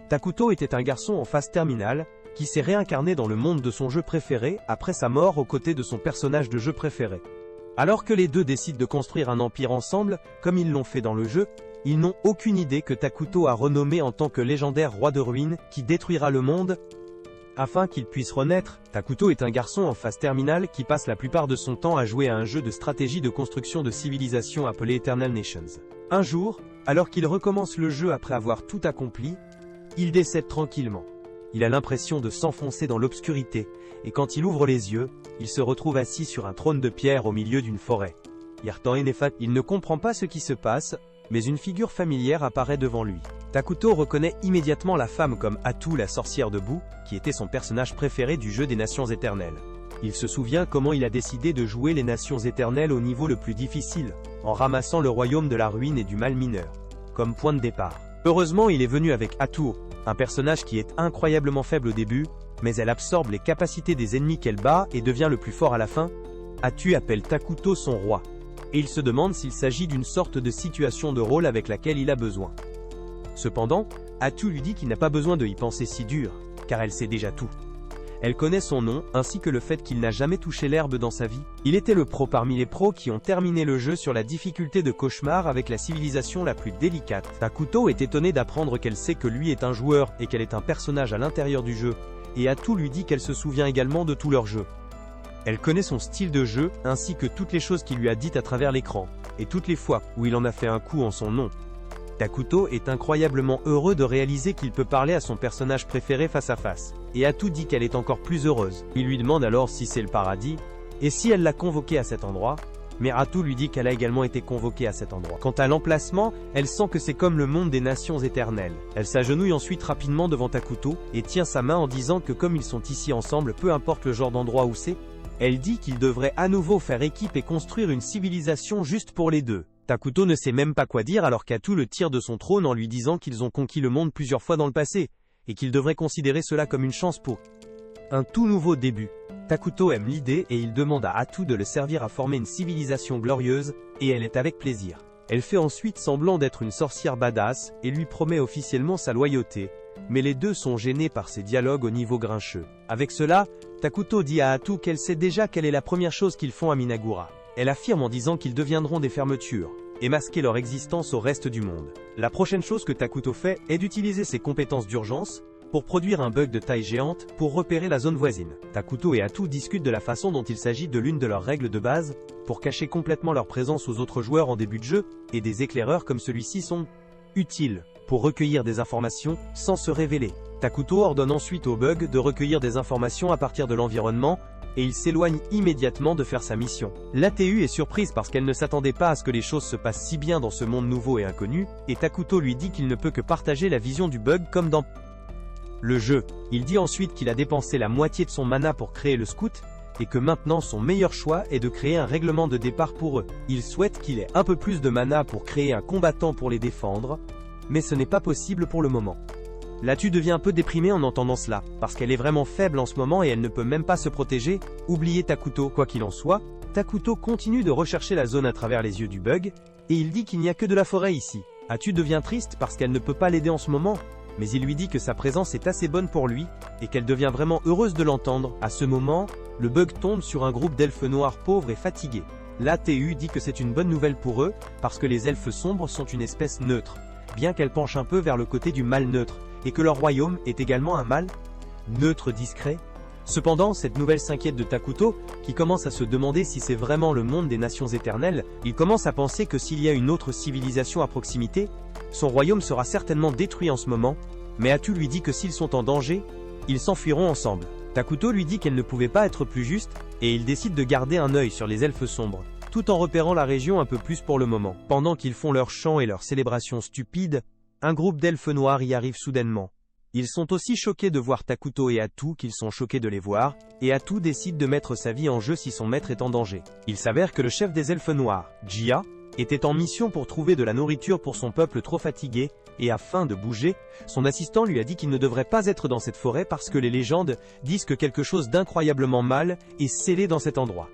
Takuto était un garçon en phase terminale, qui s'est réincarné dans le monde de son jeu préféré après sa mort aux côtés de son personnage de jeu préféré. Alors que les deux décident de construire un empire ensemble, comme ils l'ont fait dans le jeu, ils n'ont aucune idée que Takuto a renommé en tant que légendaire roi de ruines qui détruira le monde. Afin qu'il puisse renaître, Takuto est un garçon en phase terminale qui passe la plupart de son temps à jouer à un jeu de stratégie de construction de civilisation appelé Eternal Nations. Un jour, alors qu'il recommence le jeu après avoir tout accompli, il décède tranquillement. Il a l'impression de s'enfoncer dans l'obscurité, et quand il ouvre les yeux, il se retrouve assis sur un trône de pierre au milieu d'une forêt. Il ne comprend pas ce qui se passe, mais une figure familière apparaît devant lui. Takuto reconnaît immédiatement la femme comme Atu, la sorcière de boue, qui était son personnage préféré du jeu des Nations Éternelles. Il se souvient comment il a décidé de jouer les Nations Éternelles au niveau le plus difficile, en ramassant le royaume de la ruine et du mal mineur, comme point de départ. Heureusement, il est venu avec Atu, un personnage qui est incroyablement faible au début, mais elle absorbe les capacités des ennemis qu'elle bat et devient le plus fort à la fin. Atu appelle Takuto son roi, et il se demande s'il s'agit d'une sorte de situation de rôle avec laquelle il a besoin. Cependant, Atu lui dit qu'il n'a pas besoin de y penser si dur, car elle sait déjà tout. Elle connaît son nom, ainsi que le fait qu'il n'a jamais touché l'herbe dans sa vie. Il était le pro parmi les pros qui ont terminé le jeu sur la difficulté de cauchemar avec la civilisation la plus délicate. Takuto est étonné d'apprendre qu'elle sait que lui est un joueur et qu'elle est un personnage à l'intérieur du jeu, et Atu lui dit qu'elle se souvient également de tout leur jeu. Elle connaît son style de jeu, ainsi que toutes les choses qu'il lui a dites à travers l'écran, et toutes les fois où il en a fait un coup en son nom. Takuto est incroyablement heureux de réaliser qu'il peut parler à son personnage préféré face à face, et Atu dit qu'elle est encore plus heureuse. Il lui demande alors si c'est le paradis, et si elle l'a convoqué à cet endroit, mais Atu lui dit qu'elle a également été convoquée à cet endroit. Quant à l'emplacement, elle sent que c'est comme le monde des Nations Éternelles. Elle s'agenouille ensuite rapidement devant Takuto, et tient sa main en disant que comme ils sont ici ensemble, peu importe le genre d'endroit où c'est, elle dit qu'ils devraient à nouveau faire équipe et construire une civilisation juste pour les deux. Takuto ne sait même pas quoi dire alors qu'Atu le tire de son trône en lui disant qu'ils ont conquis le monde plusieurs fois dans le passé, et qu'il devrait considérer cela comme une chance pour un tout nouveau début. Takuto aime l'idée et il demande à Atu de le servir à former une civilisation glorieuse, et elle est avec plaisir. Elle fait ensuite semblant d'être une sorcière badass, et lui promet officiellement sa loyauté, mais les deux sont gênés par ses dialogues au niveau grincheux. Avec cela, Takuto dit à Atu qu'elle sait déjà quelle est la première chose qu'ils font à Minagura. Elle affirme en disant qu'ils deviendront des fermetures, et masquer leur existence au reste du monde. La prochaine chose que Takuto fait est d'utiliser ses compétences d'urgence, pour produire un bug de taille géante, pour repérer la zone voisine. Takuto et Atu discutent de la façon dont il s'agit de l'une de leurs règles de base, pour cacher complètement leur présence aux autres joueurs en début de jeu, et des éclaireurs comme celui-ci sont utiles, pour recueillir des informations, sans se révéler. Takuto ordonne ensuite au bug de recueillir des informations à partir de l'environnement, et il s'éloigne immédiatement de faire sa mission. L'ATU est surprise parce qu'elle ne s'attendait pas à ce que les choses se passent si bien dans ce monde nouveau et inconnu, et Takuto lui dit qu'il ne peut que partager la vision du bug comme dans le jeu. Il dit ensuite qu'il a dépensé la moitié de son mana pour créer le scout, et que maintenant son meilleur choix est de créer un règlement de départ pour eux. Il souhaite qu'il ait un peu plus de mana pour créer un combattant pour les défendre, mais ce n'est pas possible pour le moment. L'Atu devient un peu déprimée en entendant cela, parce qu'elle est vraiment faible en ce moment et elle ne peut même pas se protéger. Oubliez Takuto. Quoi qu'il en soit, Takuto continue de rechercher la zone à travers les yeux du bug, et il dit qu'il n'y a que de la forêt ici. Atu devient triste parce qu'elle ne peut pas l'aider en ce moment, mais il lui dit que sa présence est assez bonne pour lui, et qu'elle devient vraiment heureuse de l'entendre. À ce moment, le bug tombe sur un groupe d'elfes noirs pauvres et fatigués. L'ATU dit que c'est une bonne nouvelle pour eux, parce que les elfes sombres sont une espèce neutre, bien qu'elle penche un peu vers le côté du mal neutre, et que leur royaume est également un mal neutre discret. Cependant, cette nouvelle s'inquiète de Takuto, qui commence à se demander si c'est vraiment le monde des Nations Éternelles. Il commence à penser que s'il y a une autre civilisation à proximité, son royaume sera certainement détruit en ce moment, mais Atu lui dit que s'ils sont en danger, ils s'enfuiront ensemble. Takuto lui dit qu'elle ne pouvait pas être plus juste, et il décide de garder un œil sur les elfes sombres, tout en repérant la région un peu plus pour le moment. Pendant qu'ils font leurs chants et leurs célébrations stupides, un groupe d'elfes noirs y arrive soudainement. Ils sont aussi choqués de voir Takuto et Atu qu'ils sont choqués de les voir, et Atu décide de mettre sa vie en jeu si son maître est en danger. Il s'avère que le chef des elfes noirs, Jia, était en mission pour trouver de la nourriture pour son peuple trop fatigué, et afin de bouger, son assistant lui a dit qu'il ne devrait pas être dans cette forêt parce que les légendes disent que quelque chose d'incroyablement mal est scellé dans cet endroit.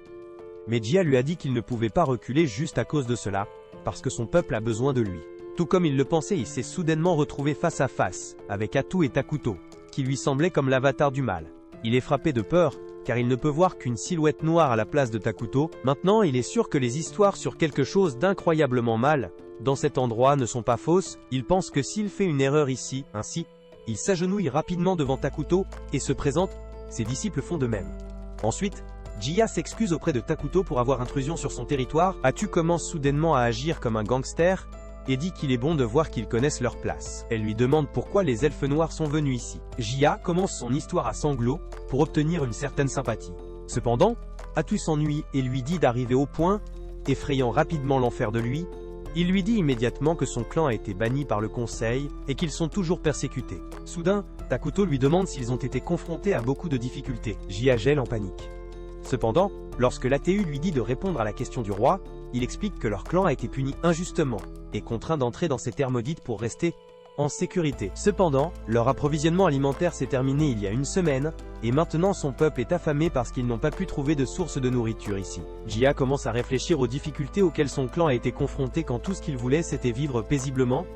Mais Jia lui a dit qu'il ne pouvait pas reculer juste à cause de cela, parce que son peuple a besoin de lui. Tout comme il le pensait, il s'est soudainement retrouvé face à face, avec Atu et Takuto, qui lui semblaient comme l'avatar du mal. Il est frappé de peur, car il ne peut voir qu'une silhouette noire à la place de Takuto. Maintenant, il est sûr que les histoires sur quelque chose d'incroyablement mal, dans cet endroit, ne sont pas fausses. Il pense que s'il fait une erreur ici, ainsi, il s'agenouille rapidement devant Takuto, et se présente. Ses disciples font de même. Ensuite, Jiya s'excuse auprès de Takuto pour avoir intrusion sur son territoire. Atu commence soudainement à agir comme un gangster, et dit qu'il est bon de voir qu'ils connaissent leur place. Elle lui demande pourquoi les elfes noirs sont venus ici. Jiya commence son histoire à sanglots, pour obtenir une certaine sympathie. Cependant, Atu s'ennuie et lui dit d'arriver au point, effrayant rapidement l'enfer de lui. Il lui dit immédiatement que son clan a été banni par le conseil, et qu'ils sont toujours persécutés. Soudain, Takuto lui demande s'ils ont été confrontés à beaucoup de difficultés. Jiya gèle en panique. Cependant, lorsque l'ATU lui dit de répondre à la question du roi, il explique que leur clan a été puni injustement, et contraint d'entrer dans ces terres maudites pour rester en sécurité. Cependant, leur approvisionnement alimentaire s'est terminé il y a une semaine, et maintenant son peuple est affamé parce qu'ils n'ont pas pu trouver de source de nourriture ici. Jiya commence à réfléchir aux difficultés auxquelles son clan a été confronté quand tout ce qu'il voulait c'était vivre paisiblement.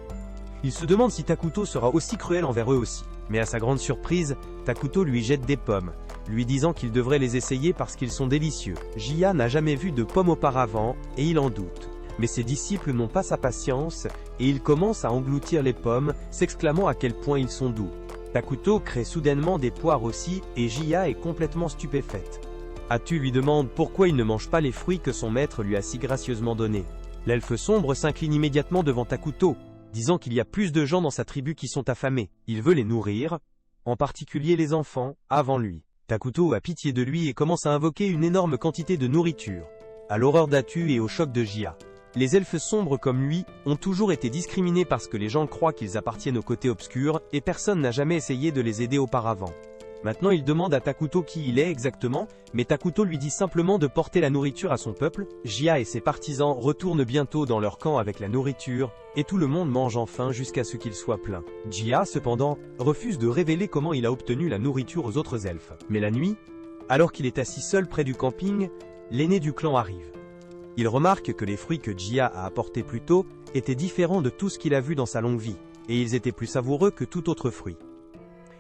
Il se demande si Takuto sera aussi cruel envers eux aussi. Mais à sa grande surprise, Takuto lui jette des pommes, lui disant qu'il devrait les essayer parce qu'ils sont délicieux. Jiya n'a jamais vu de pommes auparavant, et il en doute. Mais ses disciples n'ont pas sa patience, et ils commencent à engloutir les pommes, s'exclamant à quel point ils sont doux. Takuto crée soudainement des poires aussi, et Jiya est complètement stupéfaite. Atu lui demande pourquoi il ne mange pas les fruits que son maître lui a si gracieusement donnés. L'elfe sombre s'incline immédiatement devant Takuto, disant qu'il y a plus de gens dans sa tribu qui sont affamés. Il veut les nourrir, en particulier les enfants, avant lui. Takuto a pitié de lui et commence à invoquer une énorme quantité de nourriture, à l'horreur d'Atu et au choc de Jiya. Les elfes sombres comme lui ont toujours été discriminés parce que les gens croient qu'ils appartiennent au côté obscur, et personne n'a jamais essayé de les aider auparavant. Maintenant il demande à Takuto qui il est exactement, mais Takuto lui dit simplement de porter la nourriture à son peuple. Jiya et ses partisans retournent bientôt dans leur camp avec la nourriture, et tout le monde mange enfin jusqu'à ce qu'il soit plein. Jiya, cependant, refuse de révéler comment il a obtenu la nourriture aux autres elfes. Mais la nuit, alors qu'il est assis seul près du camping, l'aîné du clan arrive. Il remarque que les fruits que Jiya a apportés plus tôt étaient différents de tout ce qu'il a vu dans sa longue vie, et ils étaient plus savoureux que tout autre fruit.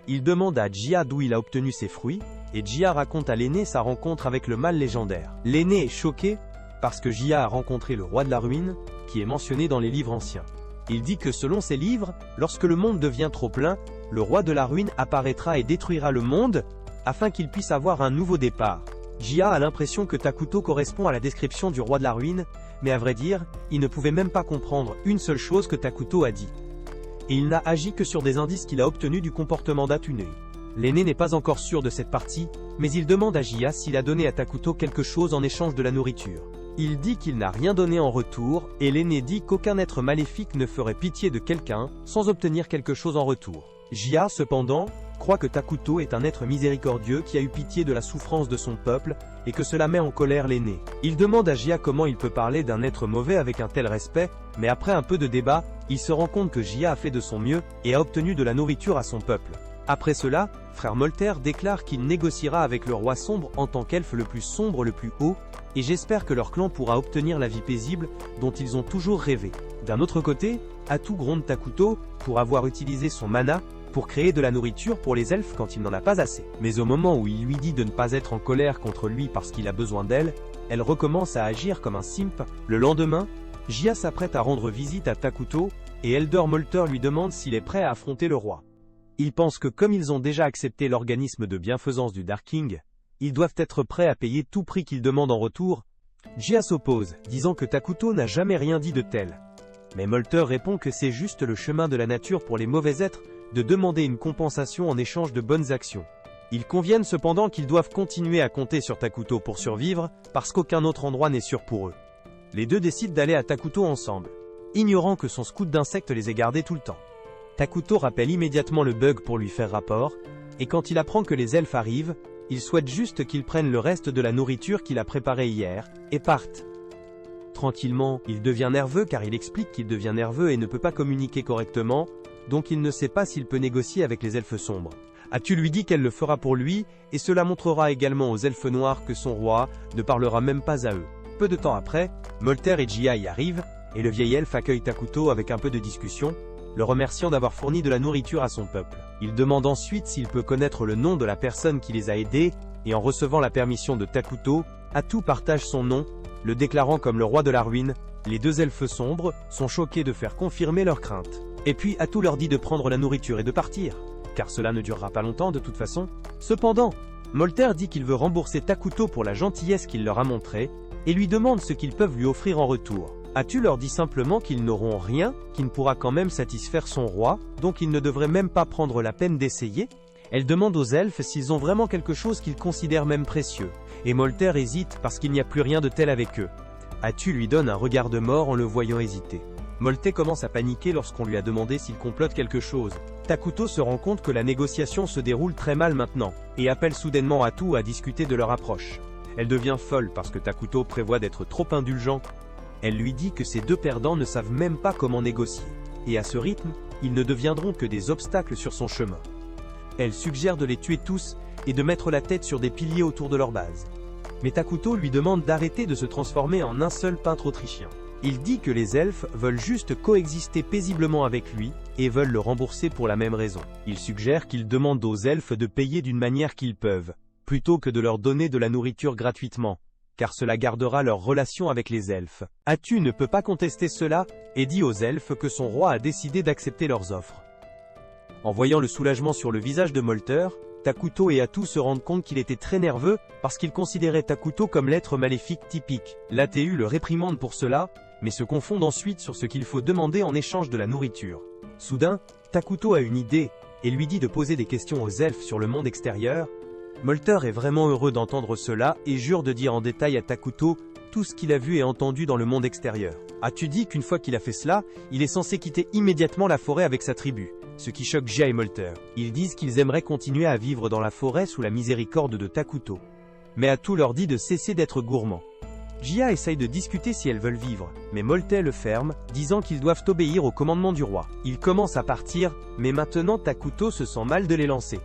Il demande à Jiya d'où il a obtenu ces fruits, et Jiya raconte à l'aîné sa rencontre avec le mal légendaire. L'aîné est choqué, parce que Jiya a rencontré le roi de la ruine, qui est mentionné dans les livres anciens. Il dit que selon ces livres, lorsque le monde devient trop plein, le roi de la ruine apparaîtra et détruira le monde, afin qu'il puisse avoir un nouveau départ. Jiya a l'impression que Takuto correspond à la description du roi de la ruine, mais à vrai dire, il ne pouvait même pas comprendre une seule chose que Takuto a dit. Et il n'a agi que sur des indices qu'il a obtenus du comportement d'Atune. L'aîné n'est pas encore sûr de cette partie, mais il demande à Jiya s'il a donné à Takuto quelque chose en échange de la nourriture. Il dit qu'il n'a rien donné en retour, et l'aîné dit qu'aucun être maléfique ne ferait pitié de quelqu'un, sans obtenir quelque chose en retour. Jiya, cependant, croit que Takuto est un être miséricordieux qui a eu pitié de la souffrance de son peuple, et que cela met en colère l'aîné. Il demande à Jiya comment il peut parler d'un être mauvais avec un tel respect, mais après un peu de débat, il se rend compte que Jiya a fait de son mieux, et a obtenu de la nourriture à son peuple. Après cela, frère Molter déclare qu'il négociera avec le roi sombre en tant qu'elfe le plus sombre le plus haut, et j'espère que leur clan pourra obtenir la vie paisible, dont ils ont toujours rêvé. D'un autre côté, Atu gronde Takuto, pour avoir utilisé son mana, pour créer de la nourriture pour les elfes quand il n'en a pas assez. Mais au moment où il lui dit de ne pas être en colère contre lui parce qu'il a besoin d'elle, elle recommence à agir comme un simp. Le lendemain, Jiya s'apprête à rendre visite à Takuto, et Elder Molter lui demande s'il est prêt à affronter le roi. Il pense que comme ils ont déjà accepté l'organisme de bienfaisance du Dark King, ils doivent être prêts à payer tout prix qu'il demande en retour. Jiya s'oppose, disant que Takuto n'a jamais rien dit de tel. Mais Molter répond que c'est juste le chemin de la nature pour les mauvais êtres, de demander une compensation en échange de bonnes actions. Ils conviennent cependant qu'ils doivent continuer à compter sur Takuto pour survivre, parce qu'aucun autre endroit n'est sûr pour eux. Les deux décident d'aller à Takuto ensemble, ignorant que son scout d'insectes les ait gardés tout le temps. Takuto rappelle immédiatement le bug pour lui faire rapport, et quand il apprend que les elfes arrivent, il souhaite juste qu'ils prennent le reste de la nourriture qu'il a préparée hier, et partent. Tranquillement, il devient nerveux car il explique qu'il devient nerveux et ne peut pas communiquer correctement, donc il ne sait pas s'il peut négocier avec les elfes sombres. Atu lui dit qu'elle le fera pour lui, et cela montrera également aux elfes noirs que son roi ne parlera même pas à eux. Peu de temps après, Molter et Jiya y arrivent, et le vieil elfe accueille Takuto avec un peu de discussion, le remerciant d'avoir fourni de la nourriture à son peuple. Il demande ensuite s'il peut connaître le nom de la personne qui les a aidés, et en recevant la permission de Takuto, Atu partage son nom, le déclarant comme le roi de la ruine. Les deux elfes sombres sont choqués de faire confirmer leurs craintes. Et puis Atu leur dit de prendre la nourriture et de partir, car cela ne durera pas longtemps de toute façon. Cependant, Molter dit qu'il veut rembourser Takuto pour la gentillesse qu'il leur a montrée, et lui demande ce qu'ils peuvent lui offrir en retour. Atu leur dit simplement qu'ils n'auront rien, qui ne pourra quand même satisfaire son roi, donc ils ne devraient même pas prendre la peine d'essayer. Elle demande aux elfes s'ils ont vraiment quelque chose qu'ils considèrent même précieux, et Molter hésite parce qu'il n'y a plus rien de tel avec eux. Atu lui donne un regard de mort en le voyant hésiter. Molter commence à paniquer lorsqu'on lui a demandé s'il complote quelque chose. Takuto se rend compte que la négociation se déroule très mal maintenant, et appelle soudainement Atu à discuter de leur approche. Elle devient folle parce que Takuto prévoit d'être trop indulgent. Elle lui dit que ces deux perdants ne savent même pas comment négocier, et à ce rythme, ils ne deviendront que des obstacles sur son chemin. Elle suggère de les tuer tous, et de mettre la tête sur des piliers autour de leur base. Mais Takuto lui demande d'arrêter de se transformer en un seul peintre autrichien. Il dit que les elfes veulent juste coexister paisiblement avec lui, et veulent le rembourser pour la même raison. Il suggère qu'il demande aux elfes de payer d'une manière qu'ils peuvent, plutôt que de leur donner de la nourriture gratuitement, car cela gardera leur relation avec les elfes. Atu ne peut pas contester cela, et dit aux elfes que son roi a décidé d'accepter leurs offres. En voyant le soulagement sur le visage de Molter, Takuto et Atu se rendent compte qu'il était très nerveux, parce qu'il considérait Takuto comme l'être maléfique typique. L'ATU le réprimande pour cela, mais se confondent ensuite sur ce qu'il faut demander en échange de la nourriture. Soudain, Takuto a une idée, et lui dit de poser des questions aux elfes sur le monde extérieur. Molter est vraiment heureux d'entendre cela, et jure de dire en détail à Takuto tout ce qu'il a vu et entendu dans le monde extérieur. Atu dit qu'une fois qu'il a fait cela, il est censé quitter immédiatement la forêt avec sa tribu, ce qui choque Jia et Molter. Ils disent qu'ils aimeraient continuer à vivre dans la forêt sous la miséricorde de Takuto. Mais Atu leur dit de cesser d'être gourmands. Jia essaye de discuter si elles veulent vivre, mais Molter le ferme, disant qu'ils doivent obéir au commandement du roi. Ils commencent à partir, mais maintenant Takuto se sent mal de les lancer.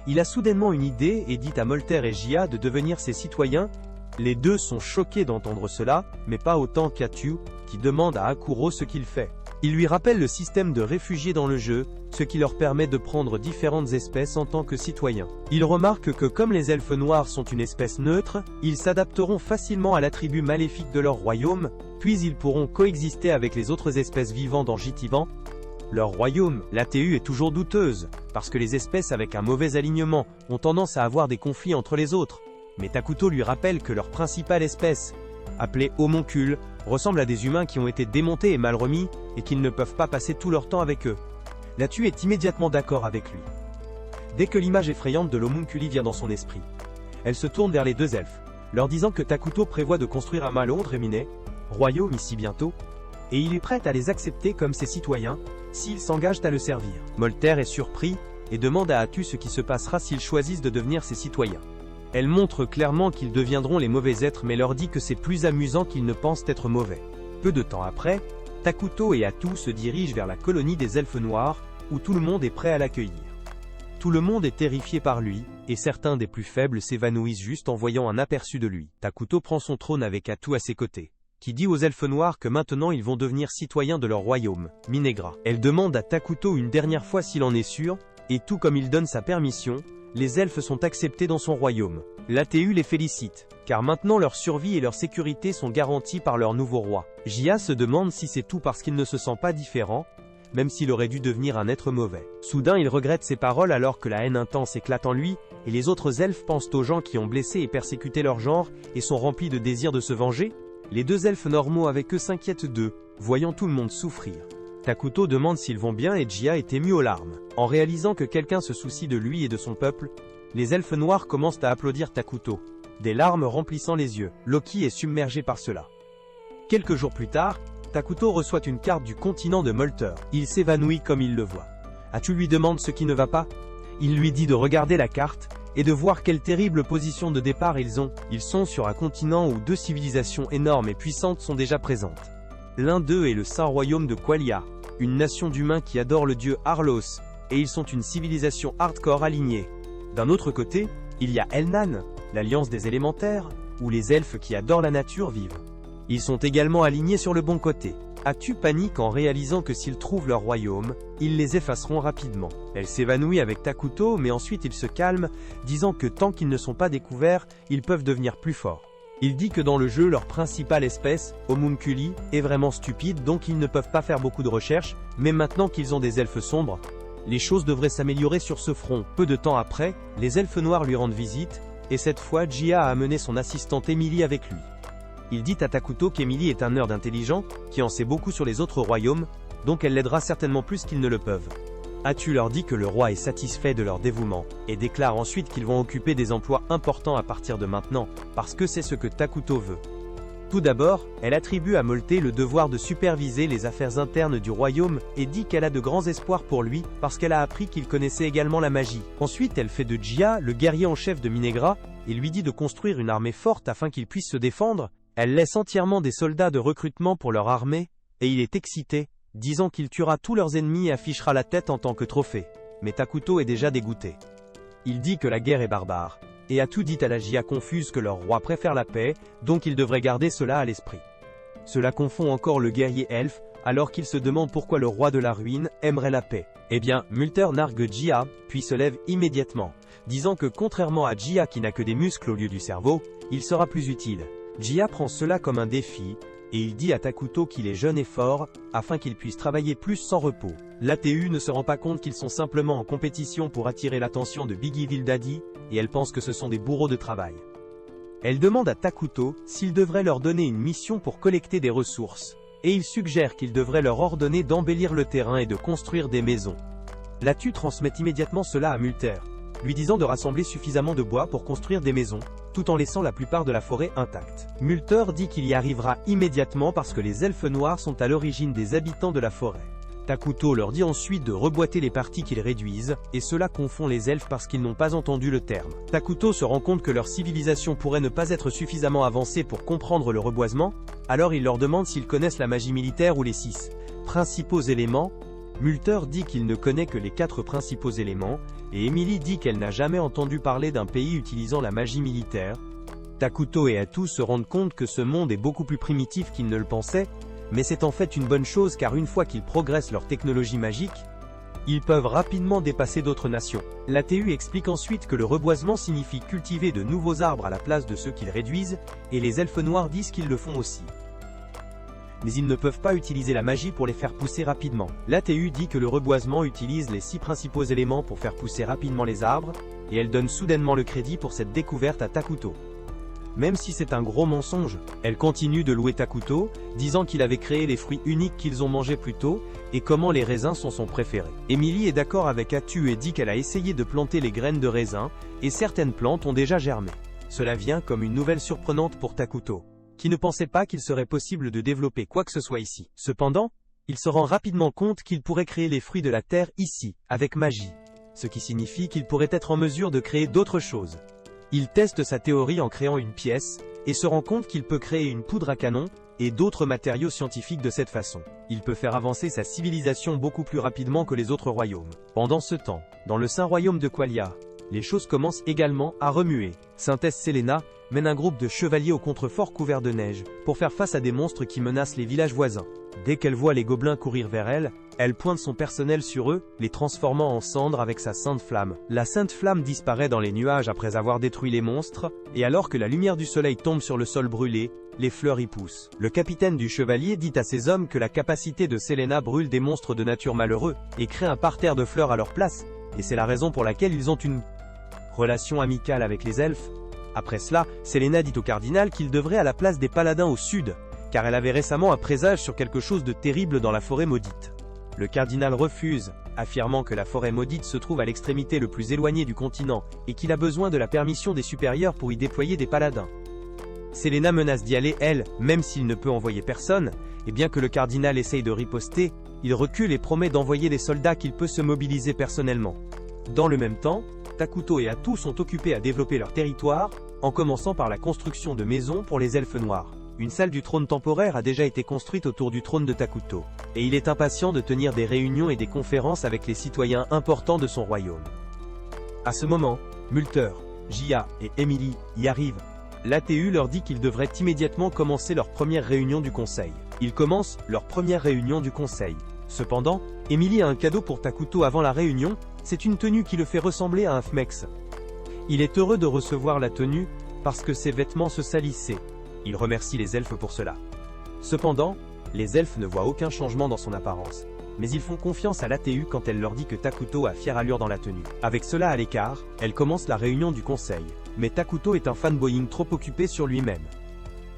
Il a soudainement une idée et dit à Molter et Jia de devenir ses citoyens. Les deux sont choqués d'entendre cela, mais pas autant qu'Atu, qui demande à Akuro ce qu'il fait. Il lui rappelle le système de réfugiés dans le jeu, ce qui leur permet de prendre différentes espèces en tant que citoyens. Il remarque que comme les elfes noirs sont une espèce neutre, ils s'adapteront facilement à l'attribut maléfique de leur royaume, puis ils pourront coexister avec les autres espèces vivantes dans Jitivan. Leur royaume, l'ATU est toujours douteuse, parce que les espèces avec un mauvais alignement ont tendance à avoir des conflits entre les autres. Mais Takuto lui rappelle que leur principale espèce, appelée homoncule, ressemble à des humains qui ont été démontés et mal remis, et qu'ils ne peuvent pas passer tout leur temps avec eux. L'ATU est immédiatement d'accord avec lui. Dès que l'image effrayante de l'homunculi vient dans son esprit, elle se tourne vers les deux elfes, leur disant que Takuto prévoit de construire un Malondre Réminé, royaume ici bientôt, et il est prêt à les accepter comme ses citoyens, s'ils s'engagent à le servir. Molter est surpris, et demande à Atu ce qui se passera s'ils choisissent de devenir ses citoyens. Elle montre clairement qu'ils deviendront les mauvais êtres mais leur dit que c'est plus amusant qu'ils ne pensent être mauvais. Peu de temps après, Takuto et Atu se dirigent vers la colonie des elfes noirs, où tout le monde est prêt à l'accueillir. Tout le monde est terrifié par lui, et certains des plus faibles s'évanouissent juste en voyant un aperçu de lui. Takuto prend son trône avec Atu à ses côtés, qui dit aux elfes noirs que maintenant ils vont devenir citoyens de leur royaume, Minegra. Elle demande à Takuto une dernière fois s'il en est sûr, et tout comme il donne sa permission, les elfes sont acceptés dans son royaume. L'ATU les félicite, car maintenant leur survie et leur sécurité sont garanties par leur nouveau roi. Jia se demande si c'est tout parce qu'il ne se sent pas différent, même s'il aurait dû devenir un être mauvais. Soudain il regrette ses paroles alors que la haine intense éclate en lui, et les autres elfes pensent aux gens qui ont blessé et persécuté leur genre, et sont remplis de désir de se venger. Les deux elfes normaux avec eux s'inquiètent d'eux, voyant tout le monde souffrir. Takuto demande s'ils vont bien et Jia est ému aux larmes. En réalisant que quelqu'un se soucie de lui et de son peuple, les elfes noirs commencent à applaudir Takuto, des larmes remplissant les yeux. Loki est submergé par cela. Quelques jours plus tard, Takuto reçoit une carte du continent de Molter. Il s'évanouit comme il le voit. Atu lui demande ce qui ne va pas. Il lui dit de regarder la carte, et de voir quelle terrible position de départ ils ont. Ils sont sur un continent où deux civilisations énormes et puissantes sont déjà présentes. L'un d'eux est le Saint Royaume de Qualia, une nation d'humains qui adore le dieu Arlos, et ils sont une civilisation hardcore alignée. D'un autre côté, il y a Elnan, l'alliance des élémentaires, où les elfes qui adorent la nature vivent. Ils sont également alignés sur le bon côté. Atu panique en réalisant que s'ils trouvent leur royaume, ils les effaceront rapidement. Elle s'évanouit avec Takuto, mais ensuite il se calme, disant que tant qu'ils ne sont pas découverts, ils peuvent devenir plus forts. Il dit que dans le jeu, leur principale espèce, Homunculi, est vraiment stupide, donc ils ne peuvent pas faire beaucoup de recherches, mais maintenant qu'ils ont des elfes sombres, les choses devraient s'améliorer sur ce front. Peu de temps après, les elfes noirs lui rendent visite, et cette fois Jia a amené son assistante Emily avec lui. Il dit à Takuto qu'Emily est un nerd intelligent, qui en sait beaucoup sur les autres royaumes, donc elle l'aidera certainement plus qu'ils ne le peuvent. Atu leur dit que le roi est satisfait de leur dévouement, et déclare ensuite qu'ils vont occuper des emplois importants à partir de maintenant, parce que c'est ce que Takuto veut. Tout d'abord, elle attribue à Molte le devoir de superviser les affaires internes du royaume, et dit qu'elle a de grands espoirs pour lui, parce qu'elle a appris qu'il connaissait également la magie. Ensuite elle fait de Jia le guerrier en chef de Minegra, et lui dit de construire une armée forte afin qu'il puisse se défendre. Elle laisse entièrement des soldats de recrutement pour leur armée, et il est excité, disant qu'il tuera tous leurs ennemis et affichera la tête en tant que trophée. Mais Takuto est déjà dégoûté. Il dit que la guerre est barbare, et Atu dit à la Jia confuse que leur roi préfère la paix, donc il devrait garder cela à l'esprit. Cela confond encore le guerrier elfe, alors qu'il se demande pourquoi le roi de la ruine aimerait la paix. Eh bien, Multer nargue Jia, puis se lève immédiatement, disant que contrairement à Jia qui n'a que des muscles au lieu du cerveau, il sera plus utile. Jia prend cela comme un défi, et il dit à Takuto qu'il est jeune et fort, afin qu'il puisse travailler plus sans repos. L'ATU ne se rend pas compte qu'ils sont simplement en compétition pour attirer l'attention de Big Evil Daddy, et elle pense que ce sont des bourreaux de travail. Elle demande à Takuto s'il devrait leur donner une mission pour collecter des ressources, et il suggère qu'il devrait leur ordonner d'embellir le terrain et de construire des maisons. L'ATU transmet immédiatement cela à Multer, lui disant de rassembler suffisamment de bois pour construire des maisons, tout en laissant la plupart de la forêt intacte. Multer dit qu'il y arrivera immédiatement parce que les elfes noirs sont à l'origine des habitants de la forêt. Takuto leur dit ensuite de reboîter les parties qu'ils réduisent, et cela confond les elfes parce qu'ils n'ont pas entendu le terme. Takuto se rend compte que leur civilisation pourrait ne pas être suffisamment avancée pour comprendre le reboisement, alors il leur demande s'ils connaissent la magie militaire ou les 6 principaux éléments. Multer dit qu'il ne connaît que les 4 principaux éléments, et Emily dit qu'elle n'a jamais entendu parler d'un pays utilisant la magie militaire. Takuto et Atu se rendent compte que ce monde est beaucoup plus primitif qu'ils ne le pensaient, mais c'est en fait une bonne chose car une fois qu'ils progressent leur technologie magique, ils peuvent rapidement dépasser d'autres nations. L'ATU explique ensuite que le reboisement signifie cultiver de nouveaux arbres à la place de ceux qu'ils réduisent, et les elfes noirs disent qu'ils le font aussi. Mais ils ne peuvent pas utiliser la magie pour les faire pousser rapidement. L'ATU dit que le reboisement utilise les 6 principaux éléments pour faire pousser rapidement les arbres, et elle donne soudainement le crédit pour cette découverte à Takuto. Même si c'est un gros mensonge, elle continue de louer Takuto, disant qu'il avait créé les fruits uniques qu'ils ont mangés plus tôt, et comment les raisins sont son préféré. Emily est d'accord avec Atu et dit qu'elle a essayé de planter les graines de raisin, et certaines plantes ont déjà germé. Cela vient comme une nouvelle surprenante pour Takuto, qui ne pensait pas qu'il serait possible de développer quoi que ce soit ici. Cependant, il se rend rapidement compte qu'il pourrait créer les fruits de la terre ici, avec magie, ce qui signifie qu'il pourrait être en mesure de créer d'autres choses. Il teste sa théorie en créant une pièce, et se rend compte qu'il peut créer une poudre à canon, et d'autres matériaux scientifiques de cette façon. Il peut faire avancer sa civilisation beaucoup plus rapidement que les autres royaumes. Pendant ce temps, dans le Saint Royaume de Qualia, les choses commencent également à remuer. Saintesse Selena mène un groupe de chevaliers au contrefort couvert de neige, pour faire face à des monstres qui menacent les villages voisins. Dès qu'elle voit les gobelins courir vers elle, elle pointe son personnel sur eux, les transformant en cendres avec sa sainte flamme. La sainte flamme disparaît dans les nuages après avoir détruit les monstres, et alors que la lumière du soleil tombe sur le sol brûlé, les fleurs y poussent. Le capitaine du chevalier dit à ses hommes que la capacité de Selena brûle des monstres de nature malheureux, et crée un parterre de fleurs à leur place, et c'est la raison pour laquelle ils ont une relation amicale avec les elfes. Après cela, Selena dit au cardinal qu'il devrait à la place des paladins au sud, car elle avait récemment un présage sur quelque chose de terrible dans la forêt maudite. Le cardinal refuse, affirmant que la forêt maudite se trouve à l'extrémité le plus éloignée du continent, et qu'il a besoin de la permission des supérieurs pour y déployer des paladins. Selena menace d'y aller elle, même s'il ne peut envoyer personne, et bien que le cardinal essaye de riposter, il recule et promet d'envoyer des soldats qu'il peut se mobiliser personnellement. Dans le même temps, Takuto et Atu sont occupés à développer leur territoire, en commençant par la construction de maisons pour les elfes noirs. Une salle du trône temporaire a déjà été construite autour du trône de Takuto, et il est impatient de tenir des réunions et des conférences avec les citoyens importants de son royaume. À ce moment, Multer, Jia et Emily y arrivent. L'ATU leur dit qu'ils devraient immédiatement commencer leur première réunion du conseil. Ils commencent leur première réunion du conseil. Cependant, Emily a un cadeau pour Takuto avant la réunion, c'est une tenue qui le fait ressembler à un fmex. Il est heureux de recevoir la tenue, parce que ses vêtements se salissaient. Il remercie les elfes pour cela. Cependant, les elfes ne voient aucun changement dans son apparence. Mais ils font confiance à l'ATU quand elle leur dit que Takuto a fière allure dans la tenue. Avec cela à l'écart, elle commence la réunion du conseil. Mais Takuto est un fanboying trop occupé sur lui-même.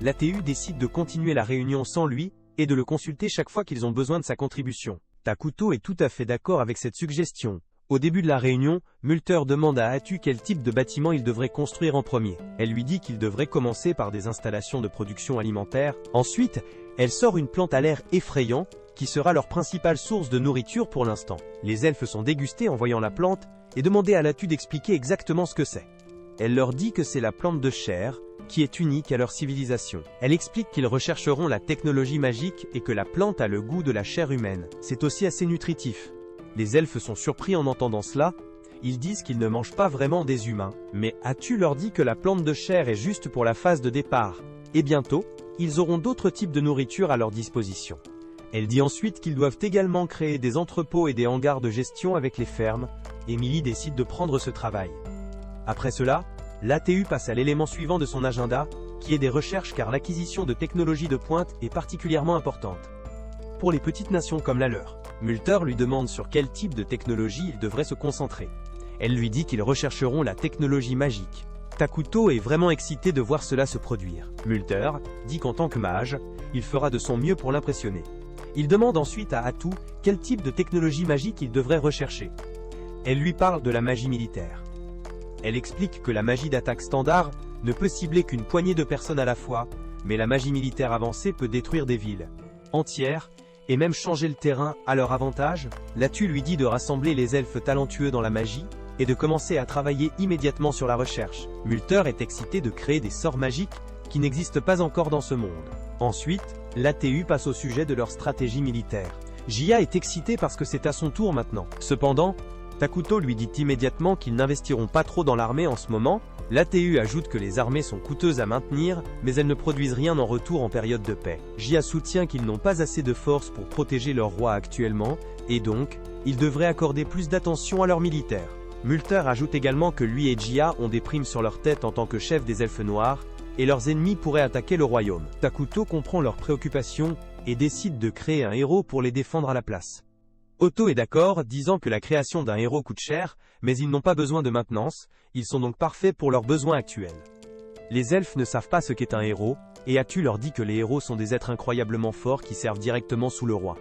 L'ATU décide de continuer la réunion sans lui, et de le consulter chaque fois qu'ils ont besoin de sa contribution. Takuto est tout à fait d'accord avec cette suggestion. Au début de la réunion, Multer demande à Atu quel type de bâtiment il devrait construire en premier. Elle lui dit qu'il devrait commencer par des installations de production alimentaire. Ensuite, elle sort une plante à l'air effrayant, qui sera leur principale source de nourriture pour l'instant. Les elfes sont dégustés en voyant la plante, et demandaient à l'Atu d'expliquer exactement ce que c'est. Elle leur dit que c'est la plante de chair, qui est unique à leur civilisation. Elle explique qu'ils rechercheront la technologie magique et que la plante a le goût de la chair humaine. C'est aussi assez nutritif. Les elfes sont surpris en entendant cela, ils disent qu'ils ne mangent pas vraiment des humains, mais Atu leur dit que la plante de chair est juste pour la phase de départ, et bientôt, ils auront d'autres types de nourriture à leur disposition. Elle dit ensuite qu'ils doivent également créer des entrepôts et des hangars de gestion avec les fermes. Emily décide de prendre ce travail. Après cela, l'ATU passe à l'élément suivant de son agenda, qui est des recherches car l'acquisition de technologies de pointe est particulièrement importante. Pour les petites nations comme la leur, Multer lui demande sur quel type de technologie il devrait se concentrer. Elle lui dit qu'ils rechercheront la technologie magique. Takuto est vraiment excité de voir cela se produire. Multer dit qu'en tant que mage, il fera de son mieux pour l'impressionner. Il demande ensuite à Atu quel type de technologie magique il devrait rechercher. Elle lui parle de la magie militaire. Elle explique que la magie d'attaque standard ne peut cibler qu'une poignée de personnes à la fois, mais la magie militaire avancée peut détruire des villes entières, et même changer le terrain à leur avantage. L'Atu lui dit de rassembler les elfes talentueux dans la magie, et de commencer à travailler immédiatement sur la recherche. Multer est excité de créer des sorts magiques, qui n'existent pas encore dans ce monde. Ensuite, l'ATU passe au sujet de leur stratégie militaire. Jia est excité parce que c'est à son tour maintenant. Cependant, Takuto lui dit immédiatement qu'ils n'investiront pas trop dans l'armée en ce moment. L'ATU ajoute que les armées sont coûteuses à maintenir, mais elles ne produisent rien en retour en période de paix. Jia soutient qu'ils n'ont pas assez de force pour protéger leur roi actuellement, et donc, ils devraient accorder plus d'attention à leurs militaires. Multer ajoute également que lui et Jia ont des primes sur leur tête en tant que chef des elfes noirs, et leurs ennemis pourraient attaquer le royaume. Takuto comprend leurs préoccupations, et décide de créer un héros pour les défendre à la place. Otto est d'accord, disant que la création d'un héros coûte cher, mais ils n'ont pas besoin de maintenance, ils sont donc parfaits pour leurs besoins actuels. Les elfes ne savent pas ce qu'est un héros, et Atu leur dit que les héros sont des êtres incroyablement forts qui servent directement sous le roi.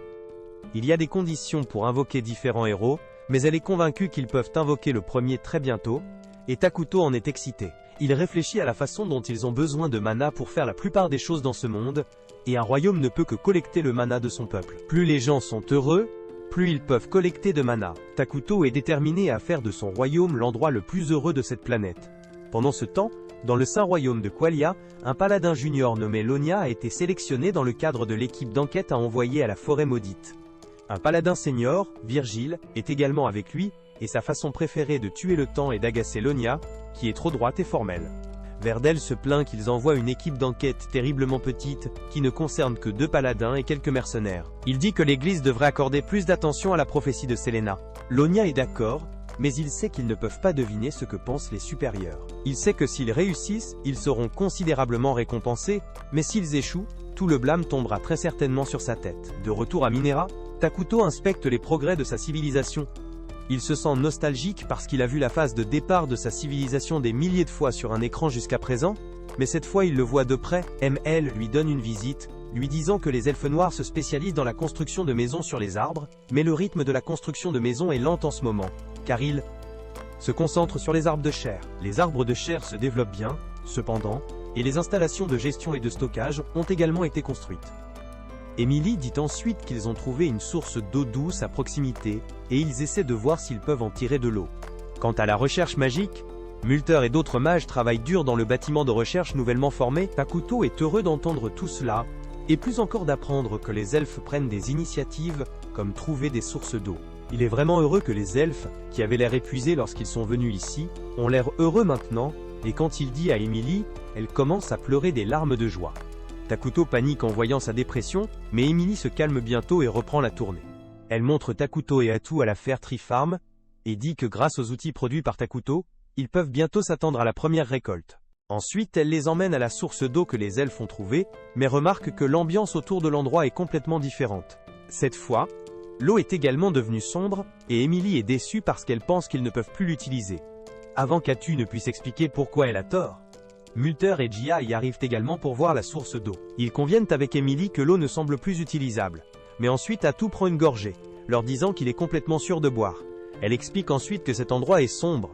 Il y a des conditions pour invoquer différents héros, mais elle est convaincue qu'ils peuvent invoquer le premier très bientôt, et Takuto en est excité. Il réfléchit à la façon dont ils ont besoin de mana pour faire la plupart des choses dans ce monde, et un royaume ne peut que collecter le mana de son peuple. Plus les gens sont heureux, plus ils peuvent collecter de mana. Takuto est déterminé à faire de son royaume l'endroit le plus heureux de cette planète. Pendant ce temps, dans le saint royaume de Qualia, un paladin junior nommé Lonia a été sélectionné dans le cadre de l'équipe d'enquête à envoyer à la forêt maudite. Un paladin senior, Virgile, est également avec lui, et sa façon préférée de tuer le temps est d'agacer Lonia, qui est trop droite et formelle. Verdel se plaint qu'ils envoient une équipe d'enquête terriblement petite, qui ne concerne que 2 paladins et quelques mercenaires. Il dit que l'église devrait accorder plus d'attention à la prophétie de Selena. Lonia est d'accord, mais il sait qu'ils ne peuvent pas deviner ce que pensent les supérieurs. Il sait que s'ils réussissent, ils seront considérablement récompensés, mais s'ils échouent, tout le blâme tombera très certainement sur sa tête. De retour à Minera, Takuto inspecte les progrès de sa civilisation. Il se sent nostalgique parce qu'il a vu la phase de départ de sa civilisation des milliers de fois sur un écran jusqu'à présent, mais cette fois il le voit de près. ML lui donne une visite, lui disant que les elfes noirs se spécialisent dans la construction de maisons sur les arbres, mais le rythme de la construction de maisons est lent en ce moment, car ils se concentrent sur les arbres de chair. Les arbres de chair se développent bien, cependant, et les installations de gestion et de stockage ont également été construites. Emily dit ensuite qu'ils ont trouvé une source d'eau douce à proximité, et ils essaient de voir s'ils peuvent en tirer de l'eau. Quant à la recherche magique, Multer et d'autres mages travaillent dur dans le bâtiment de recherche nouvellement formé. Takuto est heureux d'entendre tout cela, et plus encore d'apprendre que les elfes prennent des initiatives, comme trouver des sources d'eau. Il est vraiment heureux que les elfes, qui avaient l'air épuisés lorsqu'ils sont venus ici, ont l'air heureux maintenant, et quand il dit à Emily, elle commence à pleurer des larmes de joie. Takuto panique en voyant sa dépression, mais Emily se calme bientôt et reprend la tournée. Elle montre Takuto et Atu à la Fair Tree Farm, et dit que grâce aux outils produits par Takuto, ils peuvent bientôt s'attendre à la première récolte. Ensuite, elle les emmène à la source d'eau que les elfes ont trouvée, mais remarque que l'ambiance autour de l'endroit est complètement différente. Cette fois, l'eau est également devenue sombre, et Emily est déçue parce qu'elle pense qu'ils ne peuvent plus l'utiliser. Avant qu'Atu ne puisse expliquer pourquoi elle a tort, Multer et Gia y arrivent également pour voir la source d'eau. Ils conviennent avec Emily que l'eau ne semble plus utilisable. Mais ensuite Atu prend une gorgée, leur disant qu'il est complètement sûr de boire. Elle explique ensuite que cet endroit est sombre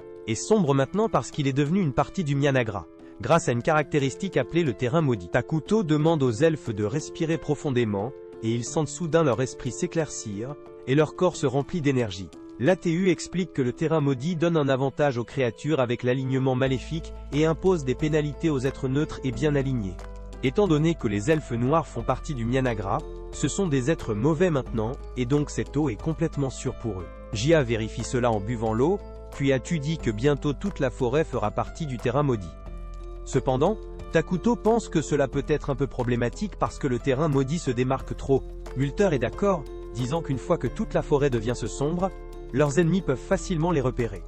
maintenant parce qu'il est devenu une partie du Mianagra, grâce à une caractéristique appelée le terrain maudit. Takuto demande aux elfes de respirer profondément, et ils sentent soudain leur esprit s'éclaircir, et leur corps se remplit d'énergie. L'ATU explique que le terrain maudit donne un avantage aux créatures avec l'alignement maléfique et impose des pénalités aux êtres neutres et bien alignés. Étant donné que les elfes noirs font partie du Mianagra, ce sont des êtres mauvais maintenant, et donc cette eau est complètement sûre pour eux. Gia vérifie cela en buvant l'eau, puis Atu dit que bientôt toute la forêt fera partie du terrain maudit. Cependant, Takuto pense que cela peut être un peu problématique parce que le terrain maudit se démarque trop. Multer est d'accord, disant qu'une fois que toute la forêt devient sombre, leurs ennemis peuvent facilement les repérer.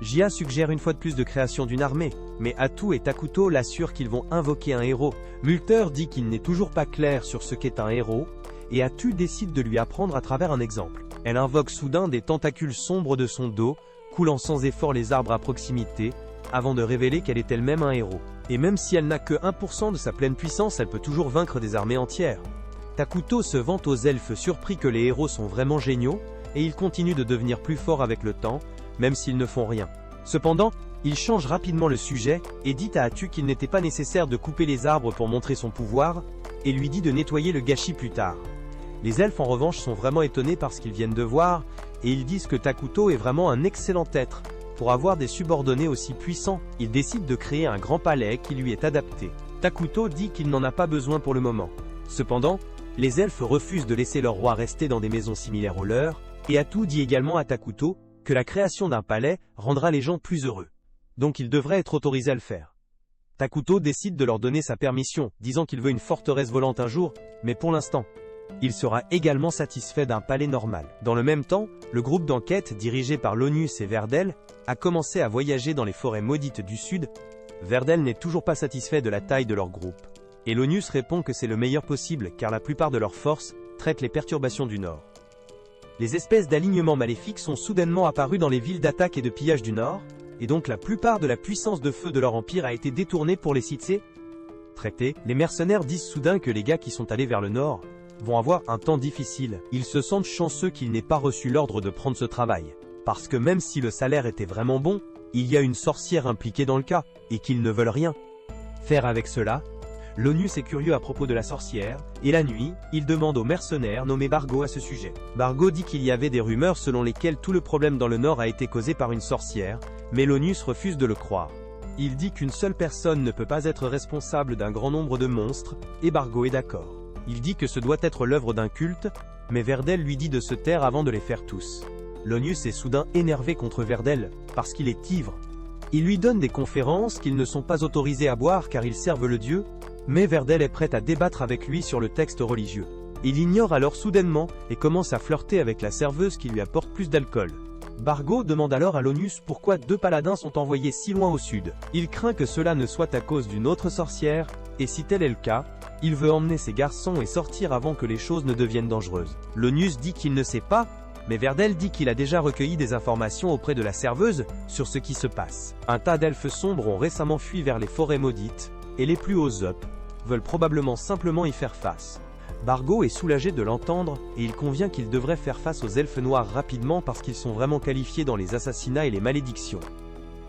Gia suggère une fois de plus de création d'une armée, mais Atu et Takuto l'assurent qu'ils vont invoquer un héros. Multer dit qu'il n'est toujours pas clair sur ce qu'est un héros, et Atu décide de lui apprendre à travers un exemple. Elle invoque soudain des tentacules sombres de son dos, coulant sans effort les arbres à proximité, avant de révéler qu'elle est elle-même un héros. Et même si elle n'a que 1% de sa pleine puissance, elle peut toujours vaincre des armées entières. Takuto se vante aux elfes surpris que les héros sont vraiment géniaux, et ils continuent de devenir plus forts avec le temps, même s'ils ne font rien. Cependant, il change rapidement le sujet, et dit à Atu qu'il n'était pas nécessaire de couper les arbres pour montrer son pouvoir, et lui dit de nettoyer le gâchis plus tard. Les elfes en revanche sont vraiment étonnés par ce qu'ils viennent de voir, et ils disent que Takuto est vraiment un excellent être. Pour avoir des subordonnés aussi puissants, ils décident de créer un grand palais qui lui est adapté. Takuto dit qu'il n'en a pas besoin pour le moment. Cependant, les elfes refusent de laisser leur roi rester dans des maisons similaires aux leurs, et Atu dit également à Takuto que la création d'un palais rendra les gens plus heureux. Donc il devrait être autorisé à le faire. Takuto décide de leur donner sa permission, disant qu'il veut une forteresse volante un jour, mais pour l'instant, il sera également satisfait d'un palais normal. Dans le même temps, le groupe d'enquête, dirigé par Lonus et Verdel, a commencé à voyager dans les forêts maudites du sud. Verdel n'est toujours pas satisfait de la taille de leur groupe. Et Lonus répond que c'est le meilleur possible, car la plupart de leurs forces traitent les perturbations du nord. Les espèces d'alignements maléfiques sont soudainement apparues dans les villes d'attaque et de pillage du nord, et donc la plupart de la puissance de feu de leur empire a été détournée pour les citer. Traités, les mercenaires disent soudain que les gars qui sont allés vers le nord vont avoir un temps difficile. Ils se sentent chanceux qu'ils n'aient pas reçu l'ordre de prendre ce travail. Parce que même si le salaire était vraiment bon, il y a une sorcière impliquée dans le cas, et qu'ils ne veulent rien faire avec cela. Lonus est curieux à propos de la sorcière, et la nuit, il demande au mercenaire nommé Bargo à ce sujet. Bargo dit qu'il y avait des rumeurs selon lesquelles tout le problème dans le nord a été causé par une sorcière, mais Lonus refuse de le croire. Il dit qu'une seule personne ne peut pas être responsable d'un grand nombre de monstres, et Bargo est d'accord. Il dit que ce doit être l'œuvre d'un culte, mais Verdel lui dit de se taire avant de les faire tous. Lonus est soudain énervé contre Verdel, parce qu'il est ivre. Il lui donne des conférences qu'ils ne sont pas autorisés à boire car ils servent le dieu, mais Verdel est prêt à débattre avec lui sur le texte religieux. Il ignore alors soudainement et commence à flirter avec la serveuse qui lui apporte plus d'alcool. Bargo demande alors à Lonus pourquoi 2 paladins sont envoyés si loin au sud. Il craint que cela ne soit à cause d'une autre sorcière, et si tel est le cas, il veut emmener ses garçons et sortir avant que les choses ne deviennent dangereuses. Lonus dit qu'il ne sait pas, mais Verdel dit qu'il a déjà recueilli des informations auprès de la serveuse sur ce qui se passe. Un tas d'elfes sombres ont récemment fui vers les forêts maudites, et les plus hauts up veulent probablement simplement y faire face. Bargo est soulagé de l'entendre, et il convient qu'il devrait faire face aux elfes noirs rapidement parce qu'ils sont vraiment qualifiés dans les assassinats et les malédictions.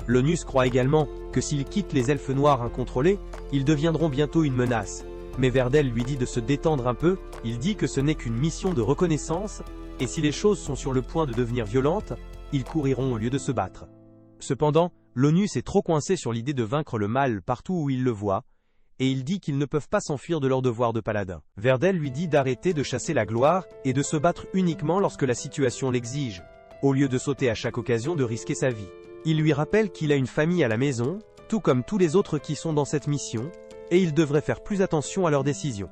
Lonus croit également que s'ils quittent les elfes noirs incontrôlés, ils deviendront bientôt une menace. Mais Verdel lui dit de se détendre un peu, il dit que ce n'est qu'une mission de reconnaissance, et si les choses sont sur le point de devenir violentes, ils couriront au lieu de se battre. Cependant, Lonus est trop coincé sur l'idée de vaincre le mal partout où il le voit, et il dit qu'ils ne peuvent pas s'enfuir de leur devoir de paladin. Verdel lui dit d'arrêter de chasser la gloire, et de se battre uniquement lorsque la situation l'exige, au lieu de sauter à chaque occasion de risquer sa vie. Il lui rappelle qu'il a une famille à la maison, tout comme tous les autres qui sont dans cette mission, et ils devraient faire plus attention à leurs décisions.